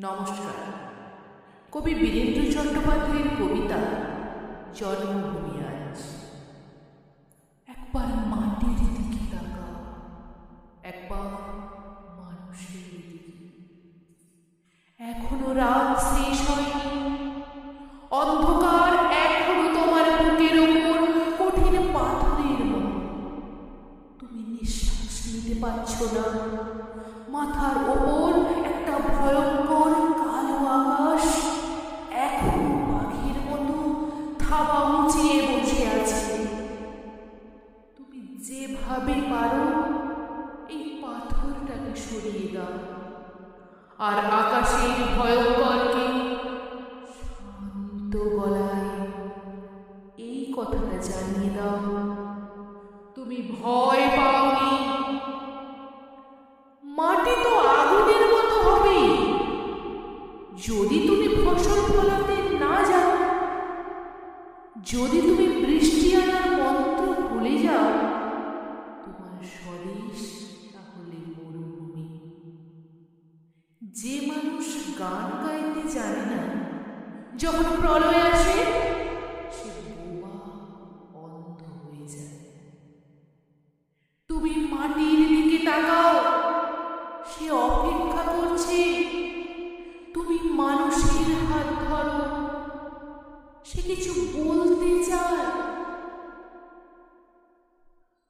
নমস্কার। কবি বীরেন্দ্র চট্টোপাধ্যায়ের কবিতা জন্মভূমি আজ। একবার মাটির দিকে তাকা, একবার মানুষের দিকে। এখনো রাত শেষ হয়নি, অন্ধকার এখনো তোমার বুকের ওপর কঠিন পাথরের মতো। তুমি নিঃশ্বাস নিতে পারছ না, মাথার ওপর একটা ভয়ঙ্কর কালো আকাশ এখনো পাখির মতো থাবা উঁচিয়ে বসে আছে। তুমি যেভাবে পারো এই পাথরটাকে সরিয়ে দাও, আর আকাশের ভয়ঙ্করকে শান্ত গলায় এই কথাটা জানিয়ে দাও, তুমি ভয় পাওনি। মাটি তো আগুনের মতো হবে যদি তুমি ফসল ফলাতে না যাও, যদি তুমি বৃষ্টি আনার মন্ত্র ভুলে যাও। তোমার স্বদেশ তাহলে মরুভূমি। যে মানুষ গান গাইতে জানে না, যখন প্রলয় আসে সে বোবা, অন্ধ হয়ে যায়। তুমি মাটির দিকে তাকাও, সে অপেক্ষা করছে। তুমি মানুষের হাত ধরো, সে কিছু বলতে চায়।